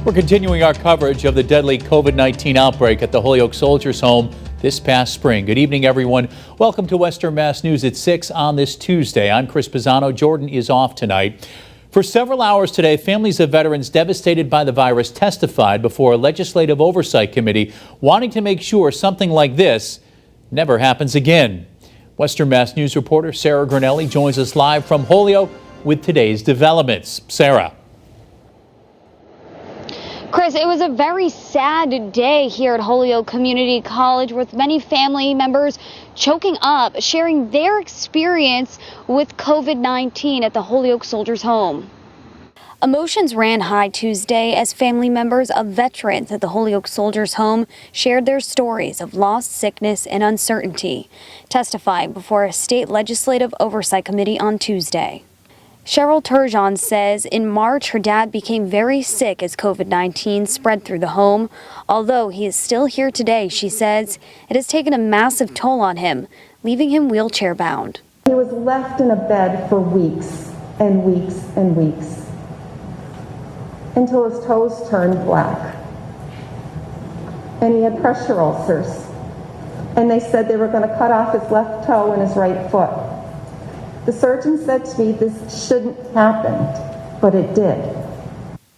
We're continuing our coverage of the deadly COVID-19 outbreak at the Holyoke Soldiers Home this past spring. Good evening, everyone. Welcome to Western Mass News at 6 on this Tuesday. I'm Chris Pisano. Jordan is off tonight. For several hours today, families of veterans devastated by the virus testified before a legislative oversight committee, wanting to make sure something like this never happens again. Western Mass News reporter Sarah Granelli joins us live from Holyoke with today's developments. Sarah. Chris, it was a very sad day here at Holyoke Community College with many family members choking up, sharing their experience with COVID-19 at the Holyoke Soldiers Home. Emotions ran high Tuesday as family members of veterans at the Holyoke Soldiers Home shared their stories of loss, sickness, and uncertainty, testifying before a state legislative oversight committee on Tuesday. Cheryl Turgeon says in March her dad became very sick as COVID-19 spread through the home. Although he is still here today, she says it has taken a massive toll on him, leaving him wheelchair bound. He was left in a bed for weeks and weeks and weeks until his toes turned black. And he had pressure ulcers. And they said they were going to cut off his left toe and his right foot. The surgeon said to me this shouldn't happen, but it did.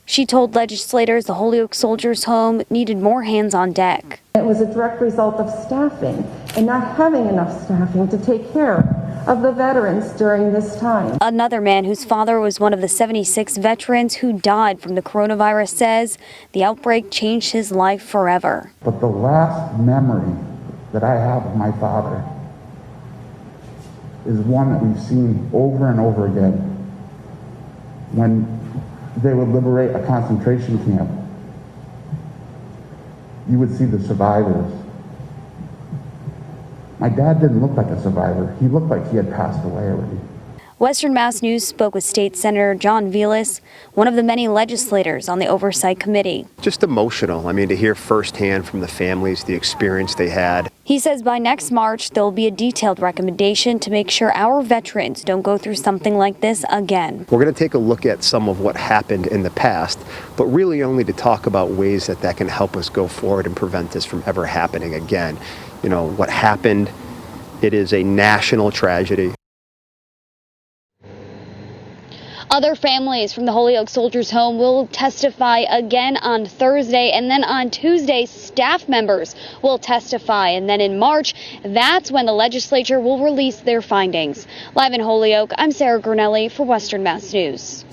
She told legislators the Holyoke Soldiers Home needed more hands on deck. It was a direct result of staffing and not having enough staffing to take care of the veterans during this time. Another man whose father was one of the 76 veterans who died from the coronavirus says the outbreak changed his life forever. But the last memory that I have of my father is one that we've seen over and over again when they would liberate a concentration camp. You would see the survivors. My dad didn't look like a survivor. He looked like he had passed away already. Western Mass News spoke with State Senator John Velas, one of the many legislators on the Oversight Committee. Just emotional. I mean, to hear firsthand from the families the experience they had. He says by next March, there will be a detailed recommendation to make sure our veterans don't go through something like this again. We're going to take a look at some of what happened in the past, but really only to talk about ways that can help us go forward and prevent this from ever happening again. You know, what happened, it is a national tragedy. Other families from the Holyoke Soldiers Home will testify again on Thursday, and then on Tuesday, staff members will testify. And then in March, that's when the legislature will release their findings. Live in Holyoke, I'm Sarah Granelli for Western Mass News.